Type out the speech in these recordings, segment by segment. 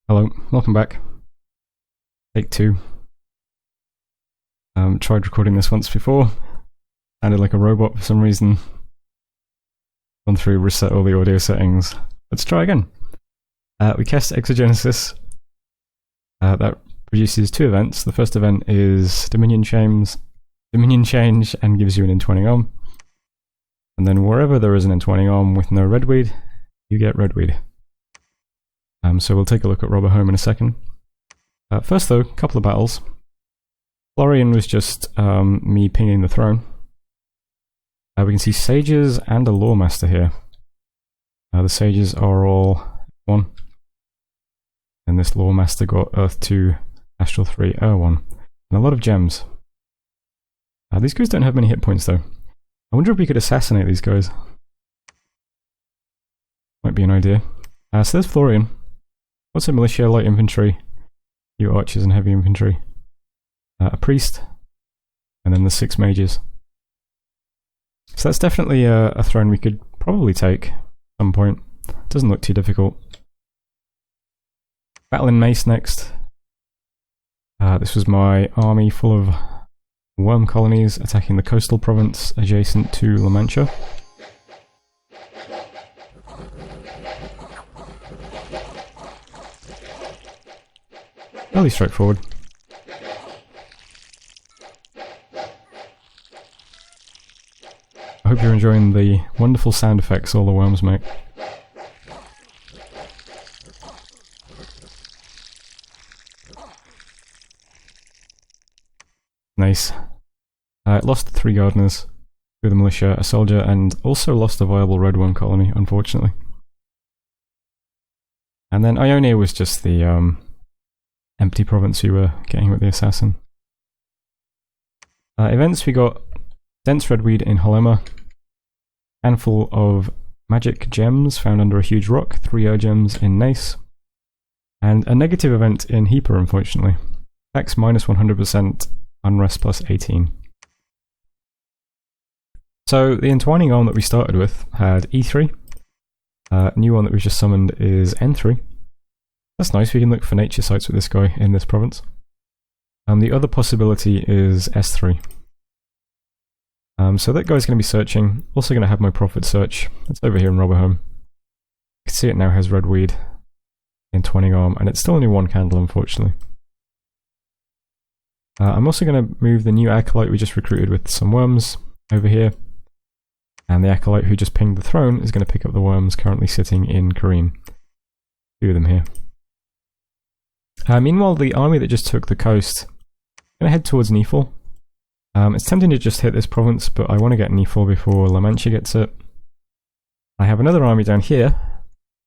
Hello, welcome back. Take two. Tried recording this once before. Sounded like a robot for some reason. Gone through, reset all the audio settings. Let's try again. We cast Exogenesis. That produces two events. The first event is Dominion Change, and gives you an entwining arm. And then wherever there is an entwining arm with no redweed, you get redweed. So we'll take a look at Robber Home in a second. First though, a couple of battles. Florian was just me pinging the throne. We can see Sages and a Lawmaster here. The Sages are all 1. And this Lawmaster got Earth 2, Astral 3, Air 1. And a lot of gems. These guys don't have many hit points though. I wonder if we could assassinate these guys. Might be an idea. So there's Florian. What's a militia, light infantry, few archers and heavy infantry, a priest, and then the 6 mages. So that's definitely a throne we could probably take at some point. Doesn't look too difficult. Battle in Mace next. This was my army full of worm colonies attacking the coastal province adjacent to La Mancha. Fairly straightforward. I hope you're enjoying the wonderful sound effects all the worms make. Nice. Lost 3 gardeners, 2 of the militia, a soldier, and also lost a viable red worm colony, unfortunately. And then Ionia was just the empty province we were getting with the assassin. Events, we got dense redweed in Holema, handful of magic gems found under a huge rock, 3 air gems in Nace, and a negative event in Heaper, unfortunately. Tax minus 100%, unrest plus 18. So the entwining arm that we started with had E3. New one that we've just summoned is N3. That's nice, we can look for nature sites with this guy in this province. The other possibility is S3. So that guy's going to be searching. Also going to have my profit search. It's over here in Robber Home. You can see it now has redweed, entwining arm, and it's still only 1 candle, unfortunately. I'm also going to move the new acolyte we just recruited with some worms over here. And the acolyte who just pinged the throne is going to pick up the worms currently sitting in Kareem. 2 of them here. Meanwhile, the army that just took the coast, I'm going to head towards Neefel. It's tempting to just hit this province, but I want to get Neefel before La Mancha gets it. I have another army down here,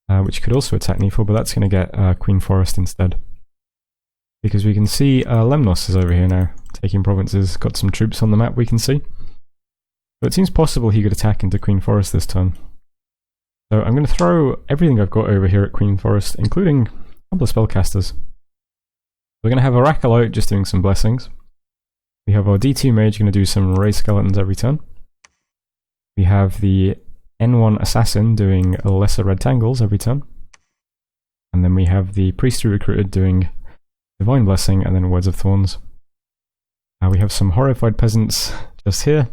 which could also attack Neefel, but that's going to get Queen Forest instead. Because we can see Lemnos is over here now, taking provinces, got some troops on the map we can see. So it seems possible he could attack into Queen Forest this turn. So I'm going to throw everything I've got over here at Queen Forest, including a couple of spellcasters. We're going to have our acolyte just doing some blessings. We have our D2 mage going to do some ray skeletons every turn. We have the N1 assassin doing lesser red tangles every turn. And then we have the priest who recruited doing divine blessing and then words of thorns. We have some horrified peasants just here.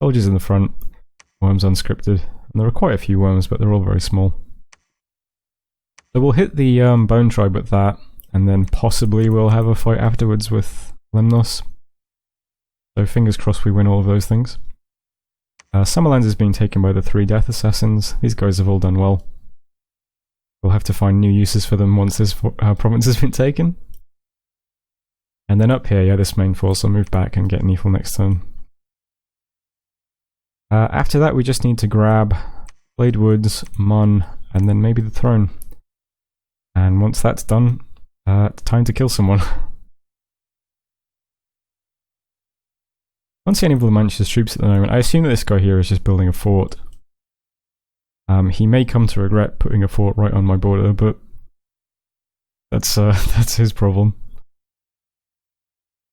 Soldiers in the front. Worms unscripted. And there are quite a few worms, but they're all very small. So we'll hit the bone tribe with that. And then possibly we'll have a fight afterwards with Lemnos. So fingers crossed we win all of those things. Summerlands is being taken by the 3 death assassins. These guys have all done well. We'll have to find new uses for them once this province has been taken. And then up here, yeah, this main force will move back and get Neefel next turn. After that we just need to grab Blade Woods, Mun, and then maybe the throne. And once that's done, time to kill someone. I don't see any of La Mancha's troops at the moment. I assume that this guy here is just building a fort. He may come to regret putting a fort right on my border, but that's his problem.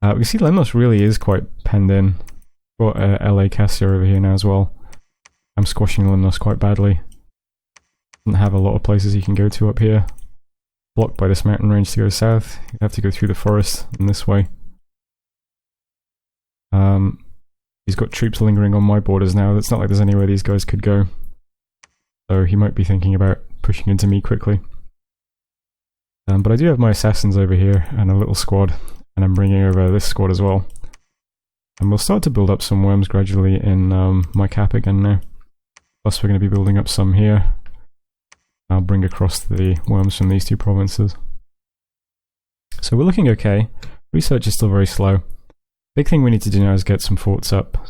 We see Lemnos really is quite penned in. Got LA Cassia over here now as well. I'm squashing Lemnos quite badly. Doesn't have a lot of places he can go to up here. blocked by this mountain range to go south. You have to go through the forest in this way. He's got troops lingering on my borders now. It's not like there's anywhere these guys could go. So he might be thinking about pushing into me quickly. But I do have my assassins over here and a little squad, and I'm bringing over this squad as well. And we'll start to build up some worms gradually in my cap again now. Plus we're going to be building up some here. I'll bring across the worms from these two provinces. So we're looking okay. Research is still very slow. Big thing we need to do now is get some forts up.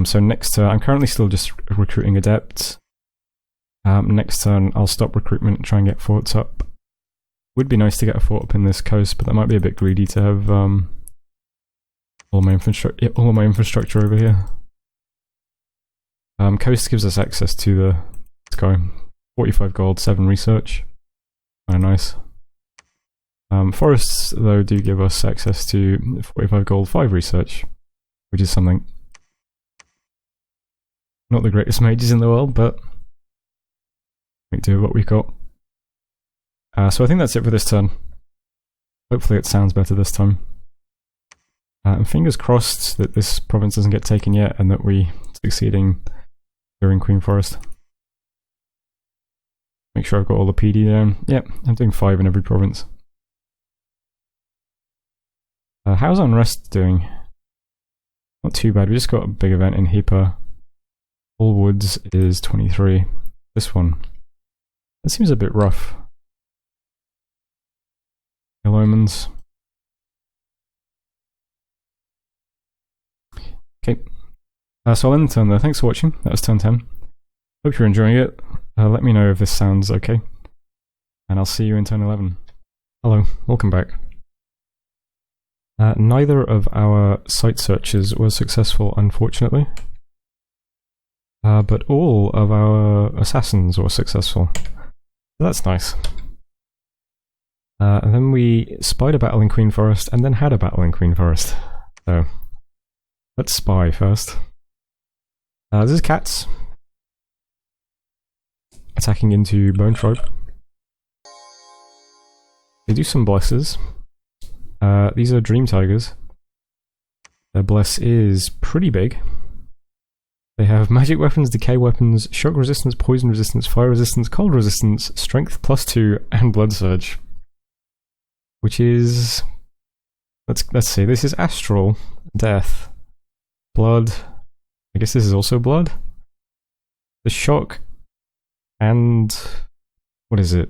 So next turn, I'm currently still just recruiting adepts. Next turn I'll stop recruitment and try and get forts up. Would be nice to get a fort up in this coast, but that might be a bit greedy to have all my infrastructure over here. Coast gives us access to the sky. 45 gold, 7 research. Kinda nice. Forests, though, do give us access to 45 gold, 5 research, which is something. Not the greatest mages in the world, but we do what we've got. So I think that's it for this turn. Hopefully it sounds better this time. And fingers crossed that this province doesn't get taken yet and that we succeeding during Queen Forest. Make sure I've got all the PD down. Yep, I'm doing 5 in every province. How's Unrest doing? Not too bad, we just got a big event in Hipa. All Woods is 23. This one. That seems a bit rough. Hill Omens. Okay. So I'll end the turn there. Thanks for watching. That was turn 10. Hope you're enjoying it. Let me know if this sounds okay. And I'll see you in turn 11. Hello, welcome back. Neither of our site searches was successful, unfortunately. But all of our assassins were successful. That's nice. And then we spied a battle in Queen Forest, and then had a battle in Queen Forest. So, let's spy first. This is cats. Attacking into Bone Tribe. They do some blesses. These are Dream Tigers. Their bless is pretty big. They have magic weapons, decay weapons, shock resistance, poison resistance, fire resistance, cold resistance, strength +2, and blood surge. Which is... Let's see, this is astral, death, blood. I guess this is also blood. The shock and... what is it?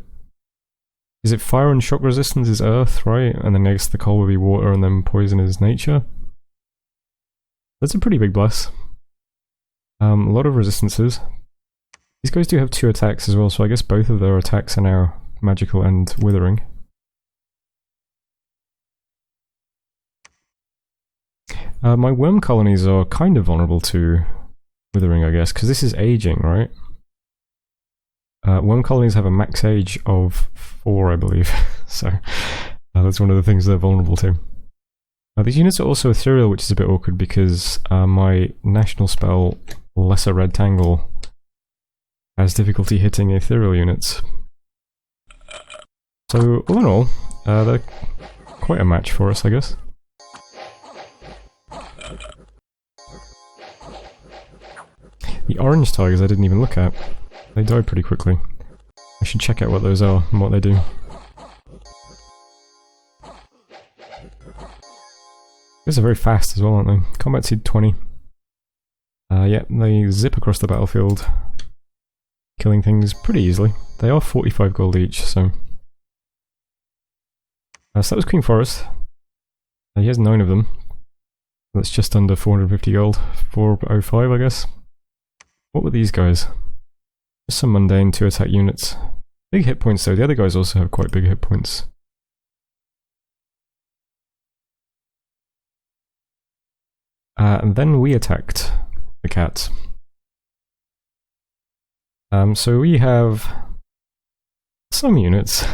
Is it fire and shock resistance is earth, right? And then I guess the cold would be water and then poison is nature. That's a pretty big bless. A lot of resistances. These guys do have 2 attacks as well, so I guess both of their attacks are now magical and withering. My worm colonies are kind of vulnerable to withering, I guess, because this is aging, right? Worm colonies have a max age of 4, I believe, so that's one of the things they're vulnerable to. These units are also ethereal, which is a bit awkward because my national spell, Lesser Red Tangle, has difficulty hitting ethereal units. So, all in all, they're quite a match for us, I guess. The orange tigers I didn't even look at. They die pretty quickly. I should check out what those are and what they do. These are very fast as well, aren't they? Combat speed 20. Yeah, they zip across the battlefield, killing things pretty easily. They are 45 gold each, so... so that was Queen Forest. He has 9 of them. That's just under 450 gold. 405, I guess. What were these guys? Just some mundane 2 attack units. Big hit points though, the other guys also have quite big hit points. And then we attacked the cats. So we have some units.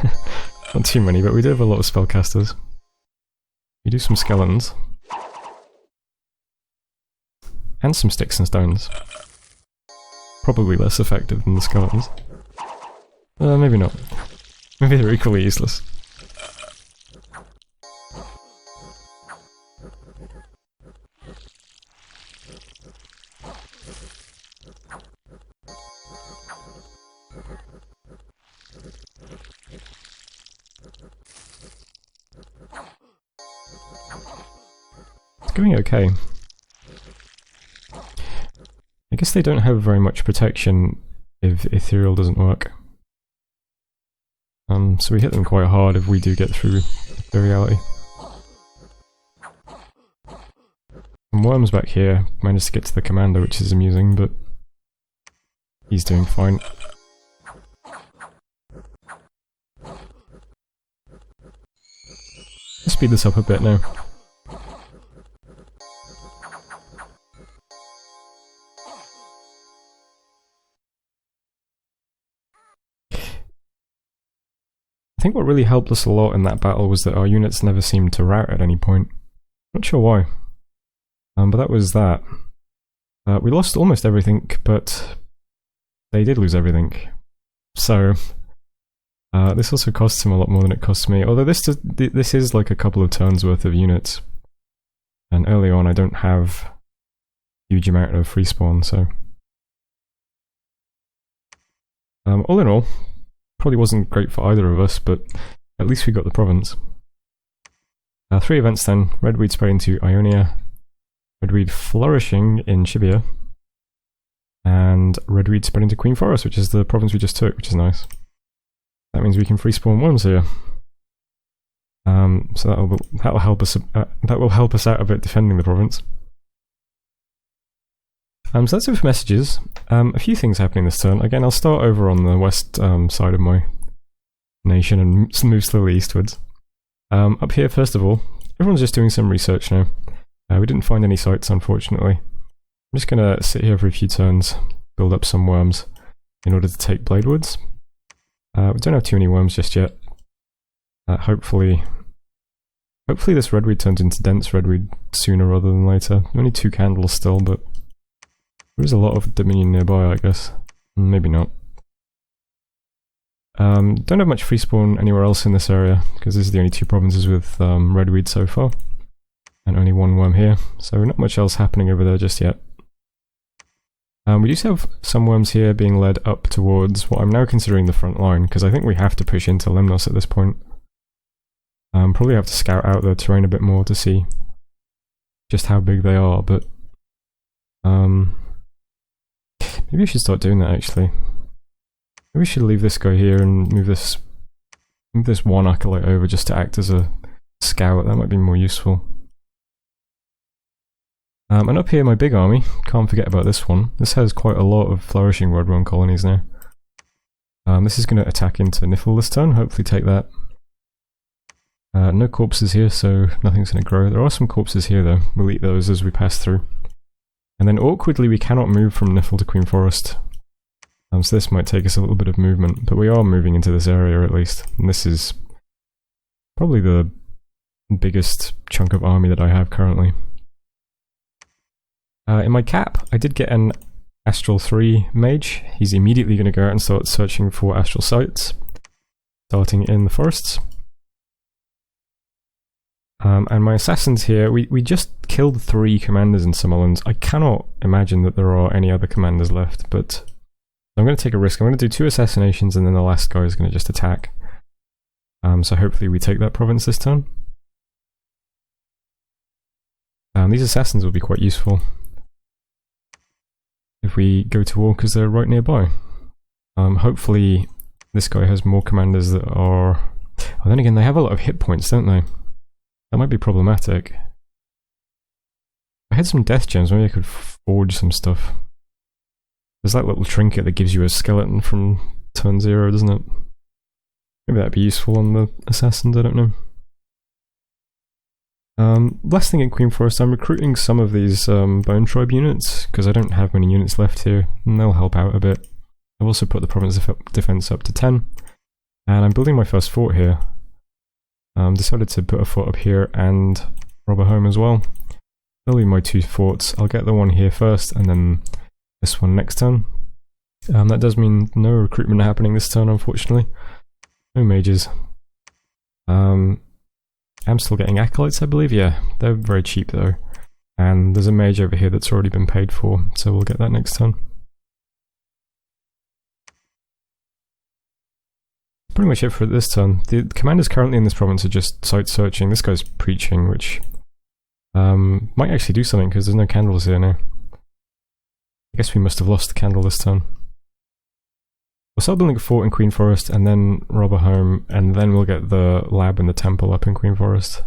Not too many, but we do have a lot of spellcasters. We do some skeletons. And some sticks and stones. Probably less effective than the skeletons. Maybe not. Maybe they're equally useless. It's going okay. I guess they don't have very much protection if ethereal doesn't work. So we hit them quite hard if we do get through ethereality. And Worm's back here, managed to get to the commander, which is amusing, but he's doing fine. Let's speed this up a bit now. I think what really helped us a lot in that battle was that our units never seemed to rout at any point. Not sure why. But that was that. We lost almost everything, but they did lose everything. So, this also costs him a lot more than it costs me. Although this is like a couple of turns worth of units. And early on I don't have a huge amount of free spawn, so... all in all, probably wasn't great for either of us, but at least we got the province. 3 events then: Redweed spreading to Ionia, Redweed flourishing in Shibia, and Redweed spreading to Queen Forest, which is the province we just took, which is nice. That means we can free spawn worms here. So that'll help us. That will help us out a bit defending the province. So that's it for messages. A few things happening this turn. Again, I'll start over on the west side of my nation and move slowly eastwards. Up here, first of all, everyone's just doing some research now. We didn't find any sites, unfortunately. I'm just going to sit here for a few turns, build up some worms in order to take Bladewoods. We don't have too many worms just yet. Hopefully this redweed turns into dense redweed sooner rather than later. Only 2 candles still, but there is a lot of Dominion nearby, I guess. Maybe not. Don't have much free spawn anywhere else in this area, because this is the only 2 provinces with redweed so far. And only 1 worm here, so not much else happening over there just yet. We do have some worms here being led up towards what I'm now considering the front line, because I think we have to push into Lemnos at this point. Probably have to scout out the terrain a bit more to see just how big they are, but maybe I should start doing that actually. Maybe we should leave this guy here and move this one acolyte over just to act as a scout. That might be more useful. And up here, my big army, can't forget about this one. This has quite a lot of flourishing Roadrun colonies now. This is going to attack into Niffle this turn, hopefully take that. No corpses here, so nothing's going to grow. There are some corpses here though, we'll eat those as we pass through. And then awkwardly we cannot move from Niffle to Queen Forest. So this might take us a little bit of movement, but we are moving into this area at least. And this is probably the biggest chunk of army that I have currently. In my cap, I did get an Astral 3 mage. He's immediately going to go out and start searching for astral sites, starting in the forests. And my assassins here, we just killed 3 commanders in some islands. I cannot imagine that there are any other commanders left, but I'm going to take a risk. I'm going to do 2 assassinations and then the last guy is going to just attack. So hopefully we take that province this turn. These assassins will be quite useful if we go to war because they're right nearby. Hopefully this guy has more commanders that are... Oh, then again, they have a lot of hit points, don't they? That might be problematic. If I had some death gems, maybe I could forge some stuff. There's that little trinket that gives you a skeleton from turn 0, doesn't it? Maybe that'd be useful on the assassins, I don't know. Last thing in Queen Forest, I'm recruiting some of these Bone Tribe units, because I don't have many units left here, and they'll help out a bit. I've also put the province defense up to 10, and I'm building my first fort here. Decided to put a fort up here and rob a home as well. They'll be my 2 forts. I'll get the one here first, and then this one next turn. That does mean no recruitment happening this turn, unfortunately. No mages. I'm still getting acolytes, I believe. Yeah, they're very cheap though. And there's a mage over here that's already been paid for, so we'll get that next turn. Pretty much it for this turn. The commanders currently in this province are just site searching. This guy's preaching, which might actually do something because there's no candles here now. I guess we must have lost the candle this turn. We'll start building a fort in Queen Forest and then rob a home, and then we'll get the lab and the temple up in Queen Forest.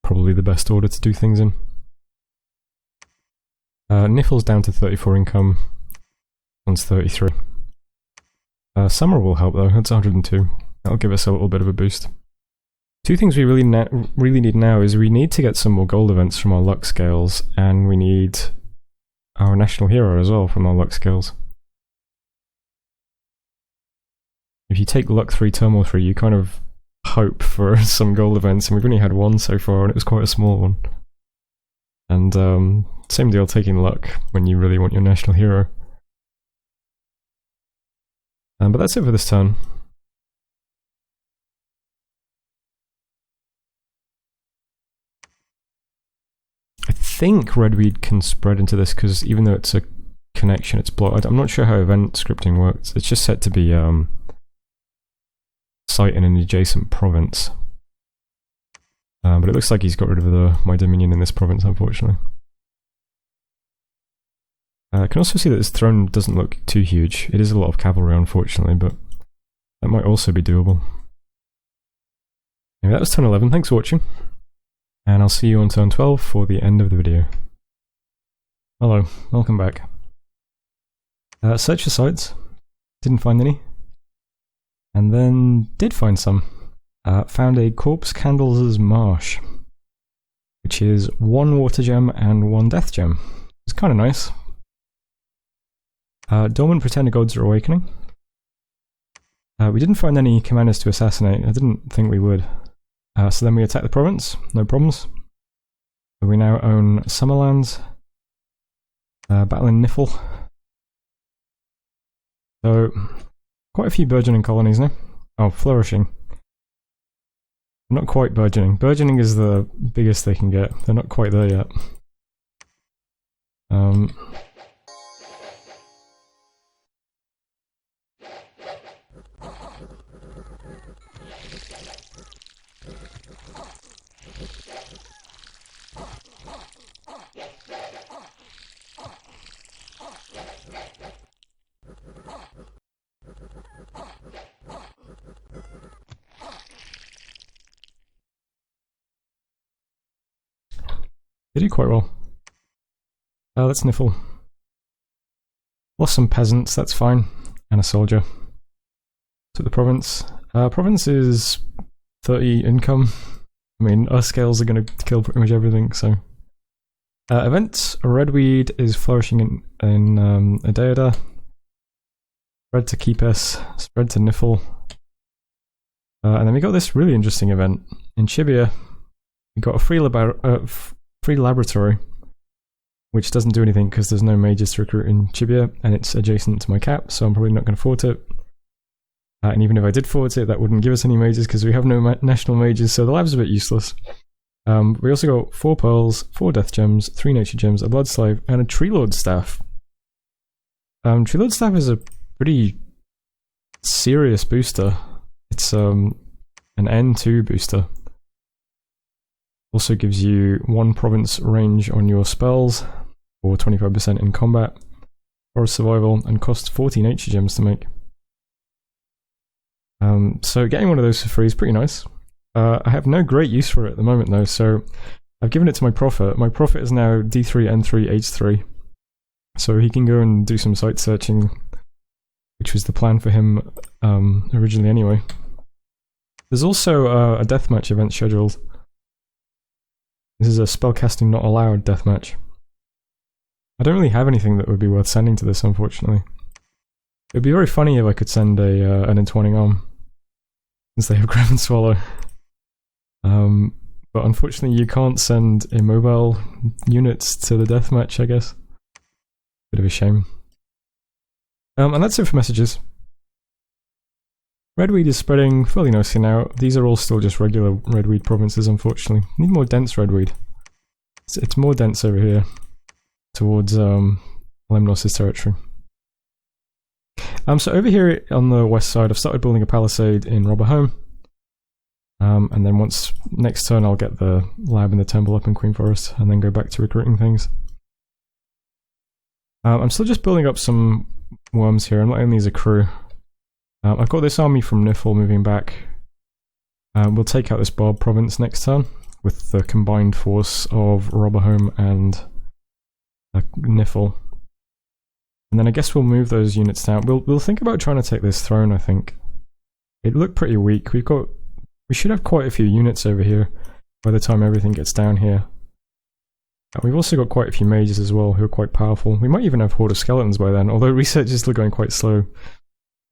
Probably the best order to do things in. Nifl's down to 34 income. One's 33. Summer will help though, that's 102. That'll give us a little bit of a boost. Two things we really need now is we need to get some more gold events from our luck scales, and we need our national hero as well from our luck scales. If you take luck 3, turmoil 3, you kind of hope for some gold events, and we've only had one so far, and it was quite a small one. And same deal taking luck when you really want your national hero. But that's it for this turn. I think Redweed can spread into this because even though it's a connection, it's blocked. I'm not sure how event scripting works. It's just set to be site in an adjacent province. But it looks like he's got rid of my dominion in this province, unfortunately. I can also see that his throne doesn't look too huge. It is a lot of cavalry, unfortunately, but that might also be doable. Anyway, that was turn 11. Thanks for watching, and I'll see you on turn 12 for the end of the video. Hello, welcome back. Search for sites. Didn't find any. And then did find some. Found a Corpse Candles' Marsh, which is 1 water gem and 1 death gem. It's kind of nice. Dormant Pretender Gods are awakening. We didn't find any commanders to assassinate. I didn't think we would. So then we attack the province, no problems. So we now own Summerlands, battling Nifl. So quite a few burgeoning colonies now. Oh, flourishing. Not quite burgeoning. Burgeoning is the biggest they can get. They're not quite there yet. They do quite well. Let's Nifl. Lost some peasants, that's fine. And a soldier. Took the province. Province is 30 income. I mean, our scales are going to kill pretty much everything, so. Events, Redweed is flourishing in Uuodeouda. Spread to Keepes, spread to Nifl. And then we got this really interesting event. In Chibia, we got a free laboratory, which doesn't do anything because there's no mages to recruit in Chibia, and it's adjacent to my cap, so I'm probably not going to fort it. And even if I did fort it, that wouldn't give us any mages because we have no national mages, so the lab's a bit useless. We also got 4 pearls, 4 death gems, 3 nature gems, a blood slave, and a tree lord staff. Tree lord staff is a pretty serious booster. It's an N2 booster. Also gives you 1 province range on your spells, or 25% in combat, or survival, and costs 40 nature gems to make. So getting one of those for free is pretty nice. I have no great use for it at the moment though, so I've given it to my prophet. My prophet is now D3, N3, H3, so he can go and do some site searching, which was the plan for him originally anyway. There's also a deathmatch event scheduled. This is a spellcasting not allowed deathmatch. I don't really have anything that would be worth sending to this, unfortunately. It would be very funny if I could send an entwining arm, since they have Grab and Swallow. But unfortunately you can't send immobile units to the deathmatch, I guess. Bit of a shame. And that's it for messages. Redweed is spreading fairly nicely now. These are all still just regular redweed provinces, unfortunately. Need more dense redweed. It's more dense over here, towards Lemnos' territory. So over here on the west side, I've started building a palisade in Robberhome. And then next turn I'll get the lab and the temple up in Queen Forest, and then go back to recruiting things. I'm still just building up some worms here. I'm letting these accrue. I've got this army from Niffle moving back. We'll take out this Barb province next turn with the combined force of Robberhome and Niffle. And then I guess we'll move those units down. We'll think about trying to take this throne, I think. It looked pretty weak. We should have quite a few units over here by the time everything gets down here. We've also got quite a few mages as well who are quite powerful. We might even have Horde of Skeletons by then, although research is still going quite slow.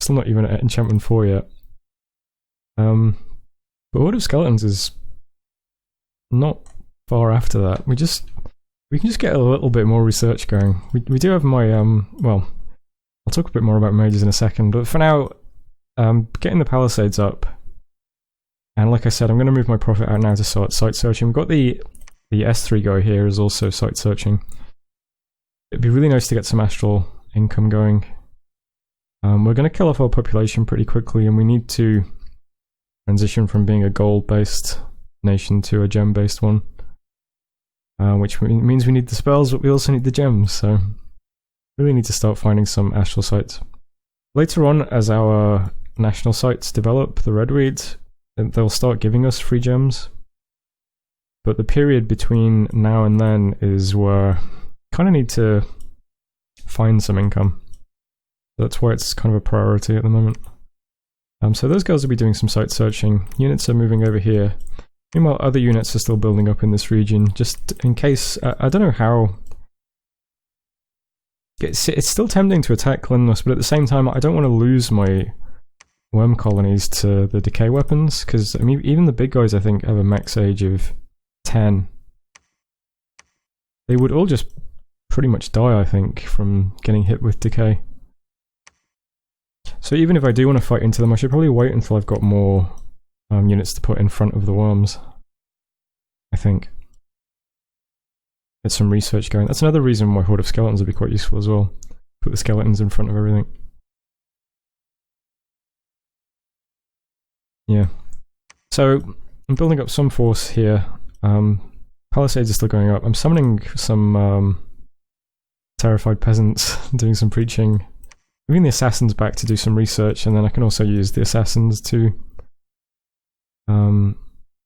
Still not even at Enchantment 4 yet. But Horde of Skeletons is not far after that. We can just get a little bit more research going. We do have my, well, I'll talk a bit more about mages in a second, but for now, getting the palisades up. And like I said, I'm going to move my prophet out now to start site searching. We've got the S3 guy here is also site searching. It'd be really nice to get some astral income going. We're going to kill off our population pretty quickly, and we need to transition from being a gold-based nation to a gem-based one. Which means we need the spells, but we also need the gems, so really need to start finding some astral sites. Later on, as our national sites develop, the redweed, they'll start giving us free gems. But the period between now and then is where kind of need to find some income. That's why it's kind of a priority at the moment. So those guys will be doing some site searching. Units are moving over here. Meanwhile, other units are still building up in this region, just in case. I don't know how. It's still tempting to attack Lemnos, but at the same time, I don't want to lose my worm colonies to the decay weapons, because I mean, even the big guys, I think, have a max age of 10. They would all just pretty much die, I think, from getting hit with decay. So even if I do want to fight into them, I should probably wait until I've got more units to put in front of the worms, I think. Get some research going. That's another reason why Horde of Skeletons would be quite useful as well. Put the skeletons in front of everything. Yeah. So, I'm building up some force here. Palisades are still going up. I'm summoning some terrified peasants, doing some preaching. Moving the assassins back to do some research, and then I can also use the assassins to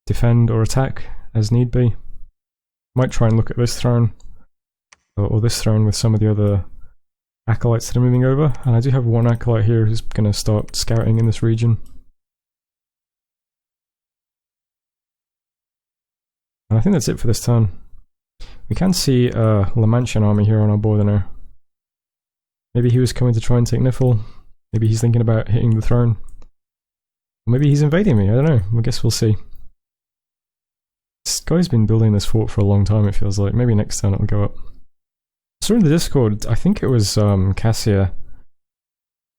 defend or attack as need be. Might try and look at this throne, or this throne with some of the other acolytes that are moving over, and I do have one acolyte here who's going to start scouting in this region. And I think that's it for this turn. We can see a Lamantian army here on our border now. Maybe he was coming to try and take Niffle. Maybe he's thinking about hitting the throne. Or maybe he's invading me, I don't know. I guess we'll see. This guy's been building this fort for a long time, it feels like. Maybe next turn it'll go up. So in the Discord, I think it was Cassia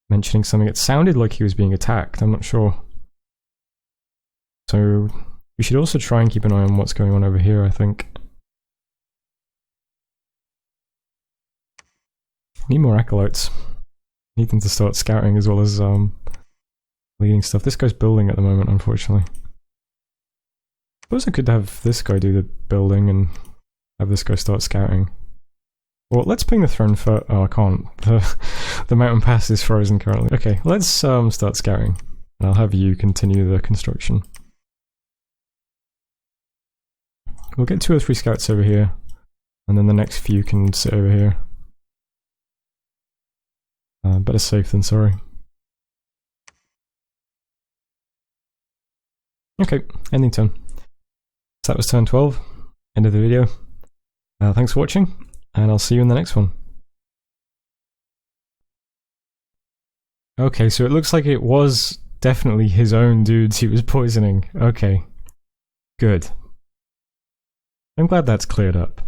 mentioning something. It sounded like he was being attacked, I'm not sure. So we should also try and keep an eye on what's going on over here, I think. Need more acolytes. Need them to start scouting as well as leading stuff. This guy's building at the moment, unfortunately. Suppose I could have this guy do the building and have this guy start scouting. Well, let's ping the throne for. Oh, I can't. The mountain pass is frozen currently. Okay, let's start scouting. And I'll have you continue the construction. We'll get 2 or 3 scouts over here, and then the next few can sit over here. Better safe than sorry. Okay, ending turn. So that was turn 12. End of the video. Thanks for watching, and I'll see you in the next one. Okay, so it looks like it was definitely his own dudes he was poisoning. Okay. Good. I'm glad that's cleared up.